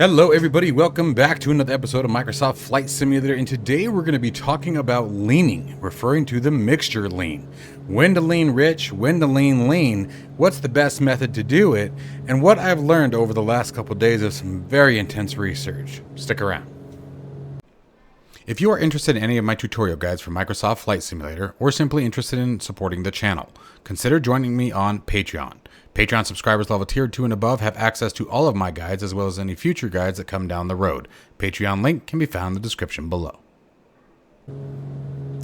Hello everybody, welcome back to another episode of Microsoft Flight Simulator, and today we're going to be talking about leaning, referring to the mixture lean. When to lean rich, when to lean lean, what's the best method to do it, and what I've learned over the last couple of days of some very intense research. Stick around. If you are interested in any of my tutorial guides for Microsoft Flight Simulator, or simply interested in supporting the channel, consider joining me on Patreon. Patreon subscribers level tier 2 and above have access to all of my guides as well as any future guides that come down the road. Patreon link can be found in the description below.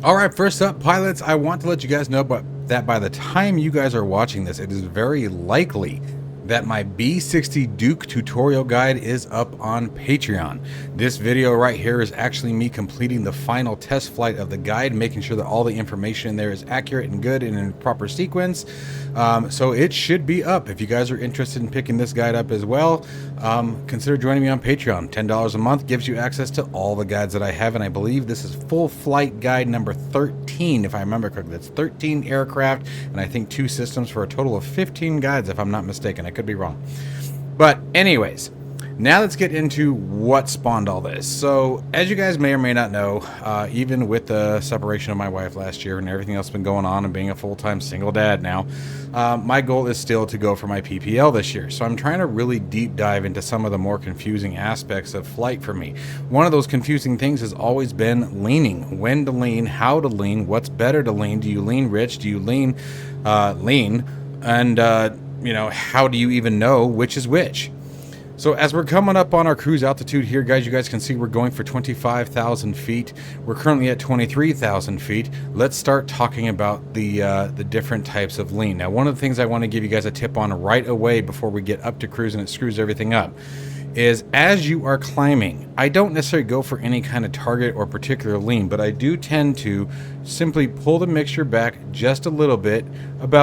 Alright, first up, pilots, I want to let you guys know that by the time you guys are watching this, it is very likely that my B60 Duke tutorial guide is up on Patreon. This video right here is actually me completing the final test flight of the guide, making sure that all the information in there is accurate and good and in proper sequence. So it should be up. If you guys are interested in picking this guide up as well, consider joining me on Patreon. $10 a month gives you access to all the guides that I have, and I believe this is full flight guide number 13, if I remember correctly. That's 13 aircraft, and I think 2 systems for a total of 15 guides, if I'm not mistaken. I could be wrong. But anyways, now let's get into what spawned all this. So as you guys may or may not know, even with the separation of my wife last year and everything else been going on and being a full-time single dad now, my goal is still to go for my PPL this year. So I'm trying to really deep dive into some of the more confusing aspects of flight for me. One of those confusing things has always been leaning. When to lean, how to lean, what's better to lean, do you lean rich, do you lean lean, and you know, how do you even know which is which? So as we're coming up on our cruise altitude here, guys, you guys can see we're going for 25,000 feet. We're currently at 23,000 feet. Let's start talking about the different types of lean. Now, one of the things I want to give you guys a tip on right away before we get up to cruise and it screws everything up is as you are climbing, I don't necessarily go for any kind of target or particular lean, but I do tend to simply pull the mixture back just a little bit.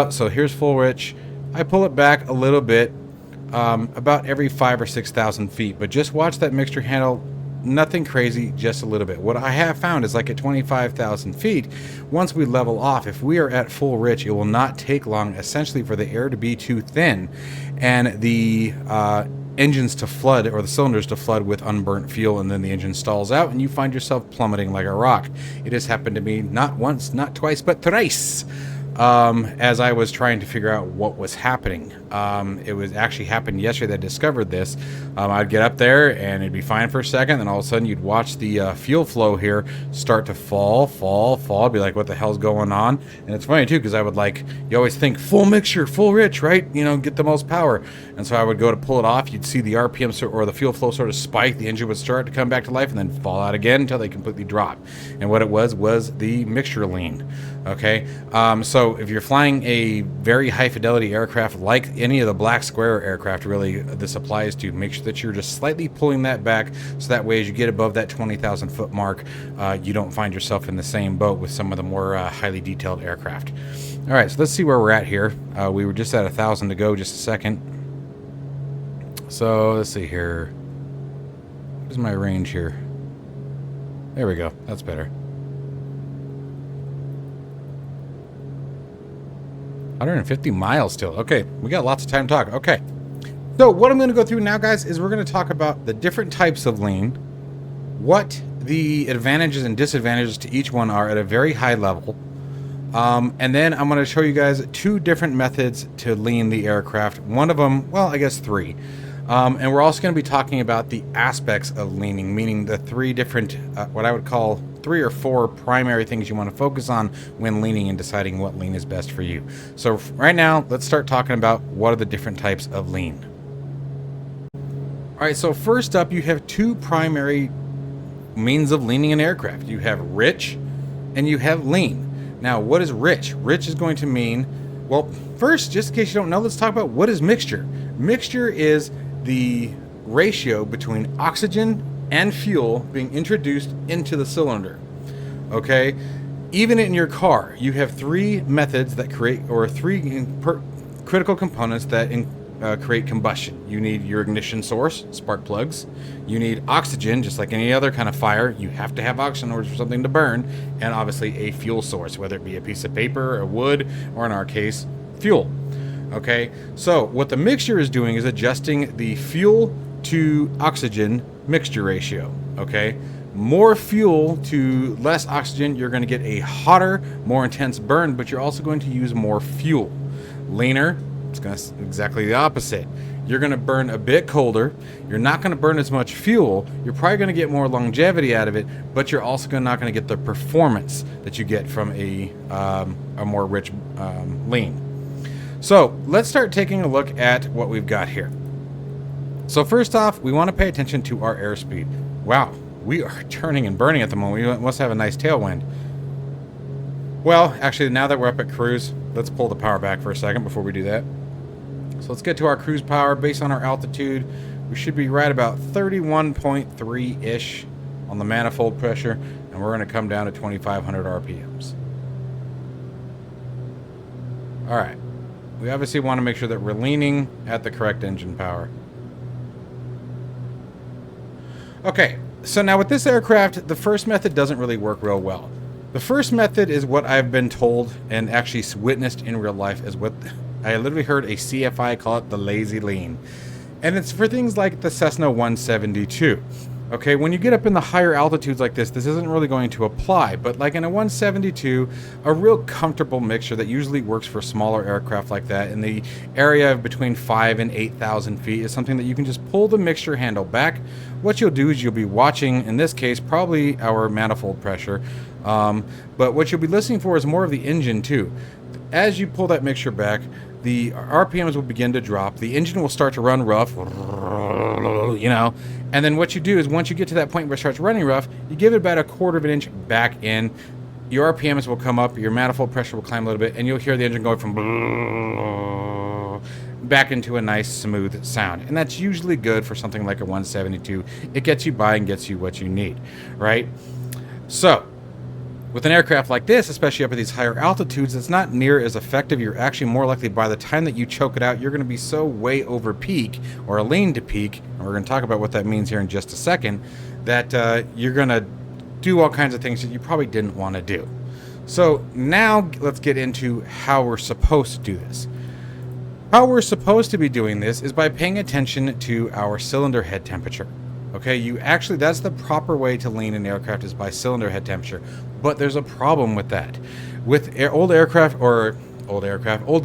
So here's full rich. I pull it back a little bit, about every 5,000 or 6,000 feet, but just watch that mixture handle. Nothing crazy, just a little bit. What I have found is like at 25,000 feet, once we level off, if we are at full rich, it will not take long essentially for the air to be too thin and the engines to flood, or the cylinders to flood with unburnt fuel, and then the engine stalls out and you find yourself plummeting like a rock. It has happened to me not once, not twice, but thrice. As I was trying to figure out what was happening. It was actually happened yesterday that I discovered this. I'd get up there and it'd be fine for a second, and all of a sudden you'd watch the fuel flow here start to fall. I'd be like, what the hell's going on? And it's funny too, because I would you always think full mixture, full rich, right? You know, get the most power. And so I would go to pull it off. You'd see the RPM or the fuel flow sort of spike. The engine would start to come back to life and then fall out again until they completely drop. And what it was the mixture lean. Okay, so if you're flying a very high fidelity aircraft like any of the black square aircraft really this applies to, make sure that you're just slightly pulling that back, so that way as you get above that 20,000 foot mark, you don't find yourself in the same boat with some of the more highly detailed aircraft. All right, so let's see where we're at here. We were just at 1,000 to go, just a second. So let's see here. Where's my range here? There we go, that's better. 150 miles still. Okay, we got lots of time to talk. Okay, so what I'm going to go through now, guys, is we're going to talk about the different types of lean, what the advantages and disadvantages to each one are at a very high level, and then I'm going to show you guys 2 different methods to lean the aircraft. One of them, well, I guess 3. And we're also going to be talking about the aspects of leaning, meaning the 3 different, what I would call 3 or 4 primary things you want to focus on when leaning and deciding what lean is best for you. So right now, let's start talking about what are the different types of lean. All right, so first up, you have 2 primary means of leaning an aircraft. You have rich and you have lean. Now, what is rich? Rich is going to mean, well, first, just in case you don't know, let's talk about what is mixture. Mixture is the ratio between oxygen and fuel being introduced into the cylinder. Okay, even in your car, you have 3 methods that create, or 3 critical components that create combustion. You need your ignition source, spark plugs. You need oxygen, just like any other kind of fire. You have to have oxygen in order for something to burn, and obviously a fuel source, whether it be a piece of paper or wood, or in our case, fuel. Okay, so what the mixture is doing is adjusting the fuel to oxygen mixture ratio, okay? More fuel to less oxygen, you're going to get a hotter, more intense burn, but you're also going to use more fuel. Leaner, it's going to exactly the opposite. You're going to burn a bit colder. You're not going to burn as much fuel. You're probably going to get more longevity out of it, but you're also not going to get the performance that you get from a more rich lean. So let's start taking a look at what we've got here. So first off, we want to pay attention to our airspeed. Wow, we are turning and burning at the moment. We must have a nice tailwind. Well, actually, now that we're up at cruise, let's pull the power back for a second before we do that. So let's get to our cruise power. Based on our altitude, we should be right about 31.3-ish on the manifold pressure, and we're going to come down to 2,500 RPMs. All right. We obviously want to make sure that we're leaning at the correct engine power. Okay, so now with this aircraft, the first method doesn't really work real well. The first method is what I've been told and actually witnessed in real life is what I literally heard a CFI call it the lazy lean. And it's for things like the Cessna 172. Okay, when you get up in the higher altitudes like this isn't really going to apply, but like in a 172, a real comfortable mixture that usually works for smaller aircraft like that in the area of between 5,000 and 8,000 feet is something that you can just pull the mixture handle back. What you'll do is you'll be watching, in this case, probably our manifold pressure, but what you'll be listening for is more of the engine too. As you pull that mixture back, the RPMs will begin to drop. The engine will start to run rough, you know, and then what you do is once you get to that point where it starts running rough, you give it about a quarter of an inch back in. Your RPMs will come up, your manifold pressure will climb a little bit, and you'll hear the engine going from back into a nice smooth sound. And that's usually good for something like a 172. It gets you by and gets you what you need, right? So with an aircraft like this, especially up at these higher altitudes, it's not near as effective. You're actually more likely, by the time that you choke it out, you're going to be so way over peak or lean to peak, and we're going to talk about what that means here in just a second, that you're going to do all kinds of things that you probably didn't want to do. So now let's get into how we're supposed to do this. How we're supposed to be doing this is by paying attention to our cylinder head temperature. Okay, that's the proper way to lean an aircraft is by cylinder head temperature. But there's a problem with that. With old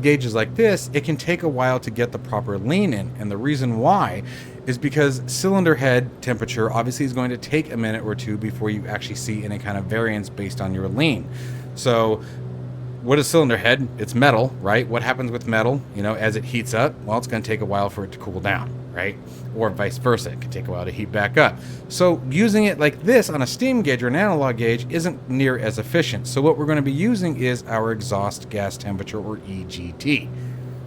gauges like this, it can take a while to get the proper lean in. And the reason why is because cylinder head temperature obviously is going to take a minute or two before you actually see any kind of variance based on your lean. So what is cylinder head? It's metal, right? What happens with metal, you know, as it heats up? Well, it's going to take a while for it to cool down, right? Or vice versa. It can take a while to heat back up. So using it like this on a steam gauge or an analog gauge isn't near as efficient. So what we're going to be using is our exhaust gas temperature, or EGT.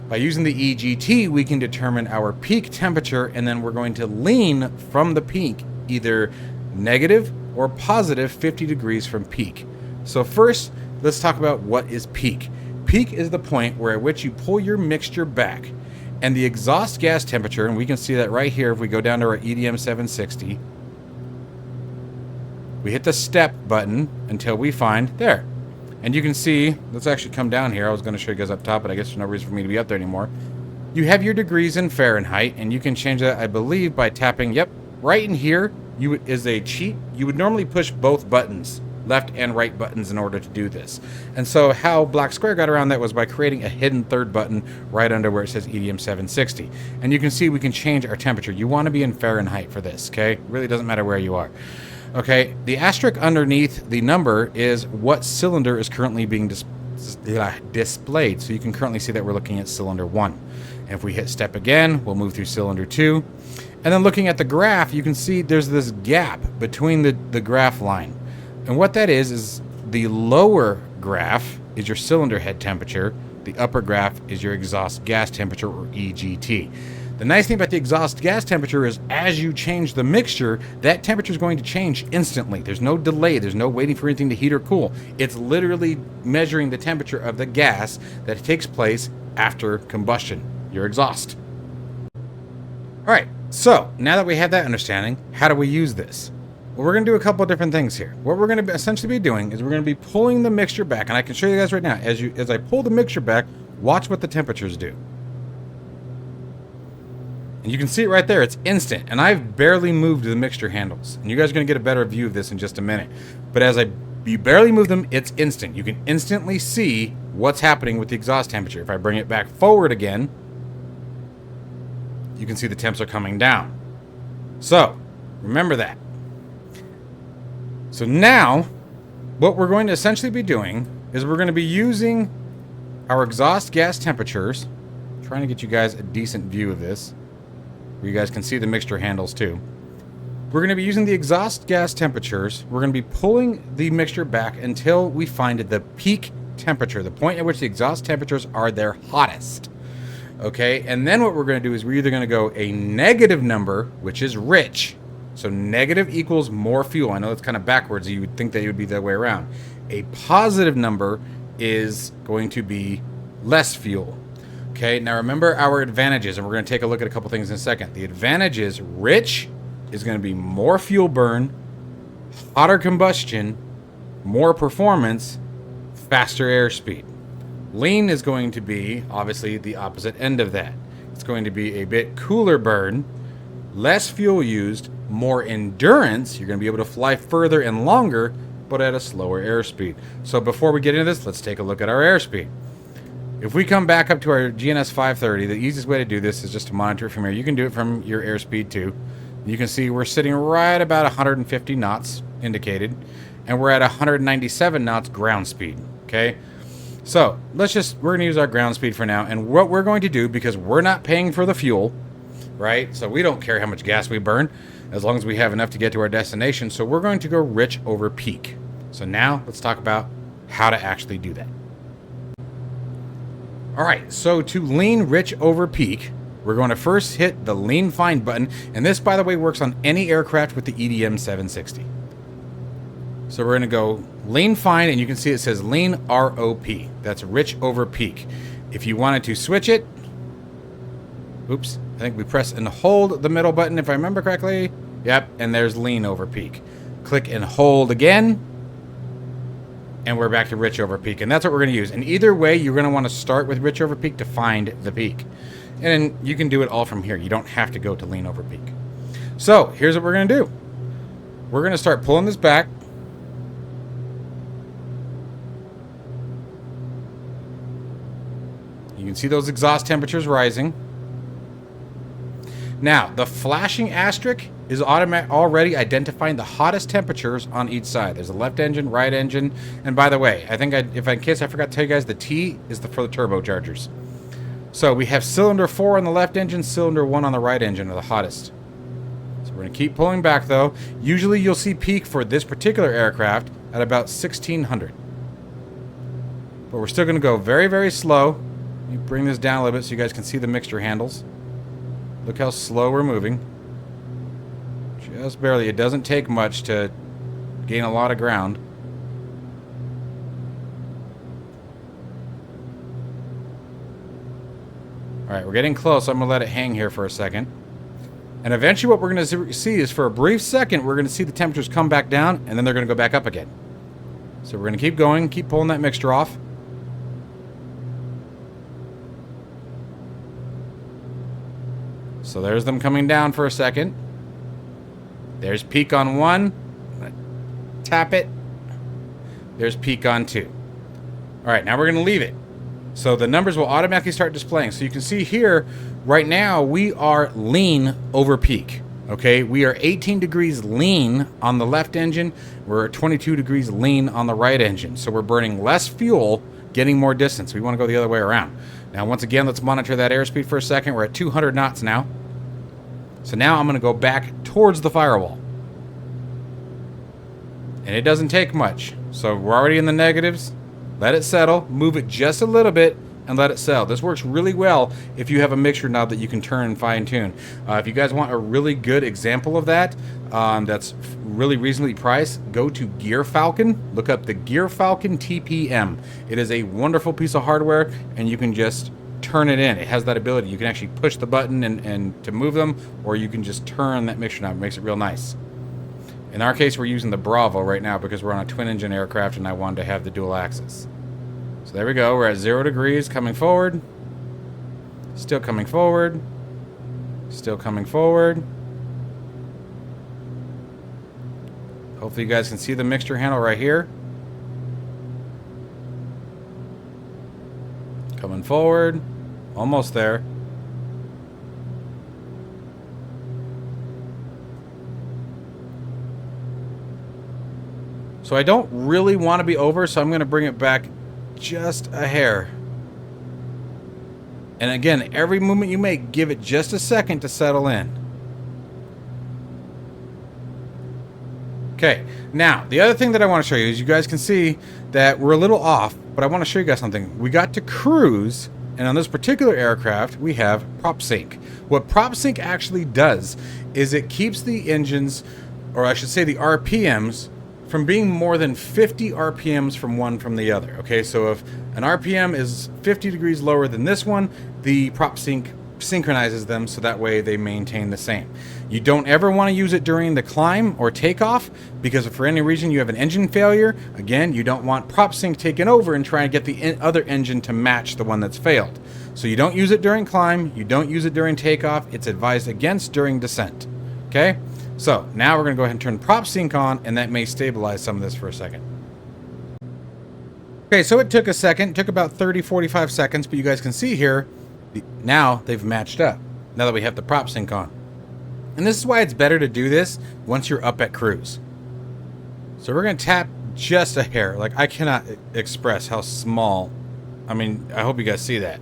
By using the EGT, we can determine our peak temperature, and then we're going to lean from the peak, either negative or positive 50 degrees from peak. So first, let's talk about what is peak. Peak is the point where at which you pull your mixture back, and the exhaust gas temperature, and we can see that right here if we go down to our EDM760, we hit the step button until we find there. And you can see, let's actually come down here. I was going to show you guys up top, but I guess there's no reason for me to be up there anymore. You have your degrees in Fahrenheit, and you can change that, I believe, by tapping, yep, right in here is a cheat. You would normally push both buttons, left and right buttons, in order to do this. And so how Black Square got around that was by creating a hidden third button right under where it says EDM760. And you can see we can change our temperature. You want to be in Fahrenheit for this, okay? It really doesn't matter where you are. Okay, the asterisk underneath the number is what cylinder is currently being displayed. So you can currently see that we're looking at cylinder 1. And if we hit step again, we'll move through cylinder 2. And then looking at the graph, you can see there's this gap between the graph line. And what that is the lower graph is your cylinder head temperature. The upper graph is your exhaust gas temperature, or EGT. The nice thing about the exhaust gas temperature is as you change the mixture, that temperature is going to change instantly. There's no delay. There's no waiting for anything to heat or cool. It's literally measuring the temperature of the gas that takes place after combustion, your exhaust. All right, so now that we have that understanding, how do we use this? Well, we're going to do a couple of different things here. What we're going to essentially be doing is we're going to be pulling the mixture back, and I can show you guys right now. As I pull the mixture back, watch what the temperatures do. And you can see it right there. It's instant. And I've barely moved the mixture handles. And you guys are going to get a better view of this in just a minute. But as you barely move them, it's instant. You can instantly see what's happening with the exhaust temperature. If I bring it back forward again, you can see the temps are coming down. So, remember that. So now, what we're going to essentially be doing is we're going to be using our exhaust gas temperatures. I'm trying to get you guys a decent view of this, where you guys can see the mixture handles too. We're going to be using the exhaust gas temperatures. We're going to be pulling the mixture back until we find the peak temperature, the point at which the exhaust temperatures are their hottest. Okay, and then what we're going to do is we're either going to go a negative number, which is rich. So negative equals more fuel. I know it's kind of backwards. You would think that it would be the other way around. A positive number is going to be less fuel. Okay, now remember our advantages, and we're going to take a look at a couple things in a second. The advantage is rich is going to be more fuel burn, hotter combustion, more performance, faster airspeed. Lean is going to be, obviously, the opposite end of that. It's going to be a bit cooler burn, less fuel used, more endurance. You're going to be able to fly further and longer, but at a slower airspeed. So before we get into this, let's take a look at our airspeed. If we come back up to our GNS 530, the easiest way to do this is just to monitor it from here. You can do it from your airspeed too. You can see we're sitting right about 150 knots indicated, and we're at 197 knots ground speed. Okay, so we're going to use our ground speed for now. And what we're going to do, because we're not paying for the fuel, right? So we don't care how much gas we burn, as long as we have enough to get to our destination. So we're going to go rich over peak. So now let's talk about how to actually do that. All right, so to lean rich over peak, we're going to first hit the lean fine button. And this, by the way, works on any aircraft with the EDM760. So we're going to go lean fine, and you can see it says lean ROP. That's rich over peak. If you wanted to switch it, oops, I think we press and hold the middle button if I remember correctly. Yep, and there's lean over peak. Click and hold again, and we're back to rich over peak. And that's what we're going to use. And either way, you're going to want to start with rich over peak to find the peak. And you can do it all from here. You don't have to go to lean over peak. So here's what we're going to do. We're going to start pulling this back. You can see those exhaust temperatures rising. Now, the flashing asterisk is already identifying the hottest temperatures on each side. There's a left engine, right engine, and by the way, I think in case I forgot to tell you guys, the T is for the turbochargers. So we have cylinder 4 on the left engine, cylinder 1 on the right engine are the hottest. So we're going to keep pulling back though. Usually you'll see peak for this particular aircraft at about 1600. But we're still going to go very, very slow. Let me bring this down a little bit so you guys can see the mixture handles. Look how slow we're moving. Just barely. It doesn't take much to gain a lot of ground. Alright, we're getting close. I'm going to let it hang here for a second. And eventually what we're going to see is for a brief second, we're going to see the temperatures come back down, and then they're going to go back up again. So we're going to keep going, keep pulling that mixture off. So there's them coming down for a second. There's peak on 1. Tap it. There's peak on 2. Alright, now we're going to leave it. So the numbers will automatically start displaying. So you can see here, right now, we are lean over peak. Okay, we are 18 degrees lean on the left engine. We're 22 degrees lean on the right engine. So we're burning less fuel, getting more distance. We want to go the other way around. Now, once again, let's monitor that airspeed for a second. We're at 200 knots now. So now I'm going to go back towards the firewall. And it doesn't take much. So we're already in the negatives. Let it settle. Move it just a little bit and let it settle. This works really well if you have a mixture knob that you can turn and fine tune. If you guys want a really good example of that, that's really reasonably priced, go to Gear Falcon. Look up the Gear Falcon TPM. It is a wonderful piece of hardware, and you can just turn it in. It has that ability. You can actually push the button and to move them, or you can just turn that mixture knob. It makes it real nice. In our case, we're using the Bravo right now because we're on a twin-engine aircraft and I wanted to have the dual axis. So there we go. We're at 0 degrees, coming forward. Still coming forward. Still coming forward. Hopefully you guys can see the mixture handle right here. Coming forward. Almost there. So I don't really want to be over, so I'm going to bring it back just a hair. And again, every movement you make, give it just a second to settle in. Okay, now, the other thing that I want to show you is you guys can see that we're a little off, but I want to show you guys something. We got to cruise, and on this particular aircraft, we have prop sync. What prop sync actually does is it keeps the engines, or I should say the RPMs, from being more than 50 RPMs from one from the other. Okay, so if an RPM is 50 degrees lower than this one, the prop sync synchronizes them so that way they maintain the same. You don't ever want to use it during the climb or takeoff, because if for any reason you have an engine failure, again, you don't want prop sync taken over and trying to get the other engine to match the one that's failed. So you don't use it during climb, you don't use it during takeoff. It's advised against during descent. Okay? So now we're going to go ahead and turn prop sync on, and that may stabilize some of this for a second. Okay, so it took a second. It took about 30-45 seconds, but you guys can see here, now they've matched up, now that we have the prop sync on. And this is why it's better to do this once you're up at cruise. So we're going to tap just a hair. Like, I cannot express how small. I mean, I hope you guys see that.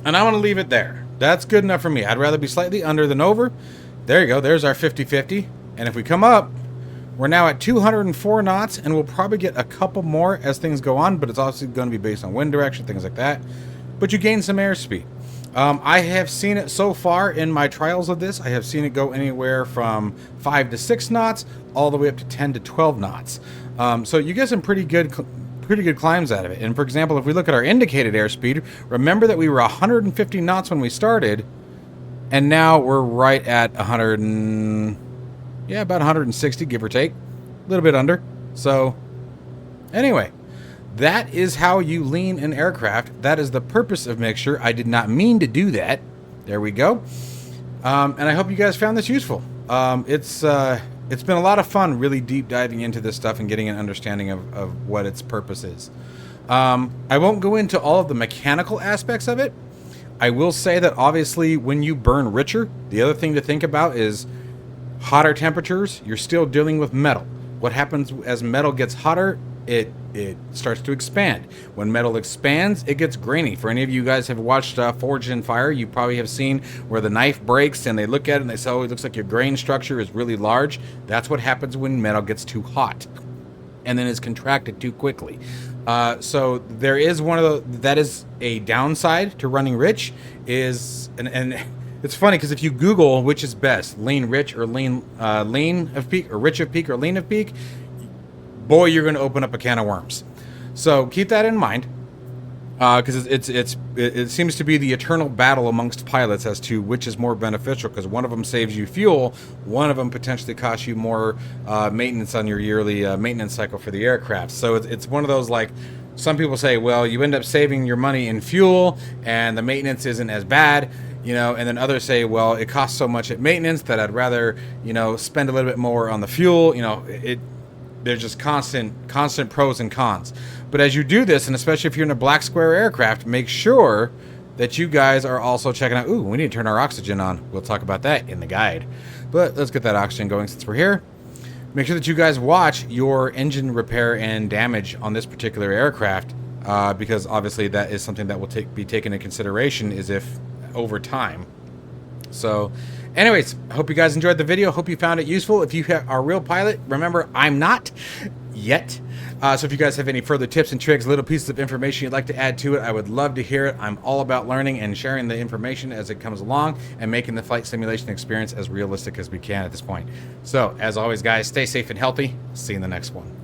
And I want to leave it there. That's good enough for me. I'd rather be slightly under than over. There you go. There's our 50-50. And if we come up, we're now at 204 knots, and we'll probably get a couple more as things go on, but it's also going to be based on wind direction, things like that. But you gain some airspeed. I have seen it so far in my trials of this. I have seen it go anywhere from 5 to 6 knots, all the way up to 10 to 12 knots. So you get some pretty good climbs out of it. And for example, if we look at our indicated airspeed, remember that we were 150 knots when we started, and now we're right at 100 and, yeah, about 160, give or take, a little bit under. So anyway, that is how you lean an aircraft. That is the purpose of Mixture. I did not mean to do that. There we go. And I hope you guys found this useful. It's been a lot of fun really deep diving into this stuff and getting an understanding of what its purpose is. I won't go into all of the mechanical aspects of it. I will say that obviously when you burn richer, the other thing to think about is hotter temperatures, you're still dealing with metal. What happens as metal gets hotter, it starts to expand. When metal expands, it gets grainy. For any of you guys have watched Forged in Fire, you probably have seen where the knife breaks and they look at it and they say, oh, it looks like your grain structure is really large. That's what happens when metal gets too hot and then is contracted too quickly. So there is that is a downside to running rich is, and it's funny because if you Google which is best, lean rich or lean of peak, or rich of peak or lean of peak, boy, you're going to open up a can of worms. So keep that in mind, because it seems to be the eternal battle amongst pilots as to which is more beneficial, because one of them saves you fuel, one of them potentially costs you more maintenance on your yearly maintenance cycle for the aircraft. So it's one of those, like, some people say, well, you end up saving your money in fuel and the maintenance isn't as bad, and then others say, well, it costs so much at maintenance that I'd rather, spend a little bit more on the fuel. There's just constant pros and cons. But as you do this, and especially if you're in a black square aircraft, make sure that you guys are also checking out, ooh, we need to turn our oxygen on. We'll talk about that in the guide. But let's get that oxygen going since we're here. Make sure that you guys watch your engine repair and damage on this particular aircraft, because obviously that is something that will be taken into consideration is if over time. So anyways, I hope you guys enjoyed the video. Hope you found it useful. If you are a real pilot, remember, I'm not yet. So if you guys have any further tips and tricks, little pieces of information you'd like to add to it, I would love to hear it. I'm all about learning and sharing the information as it comes along and making the flight simulation experience as realistic as we can at this point. So as always, guys, stay safe and healthy. See you in the next one.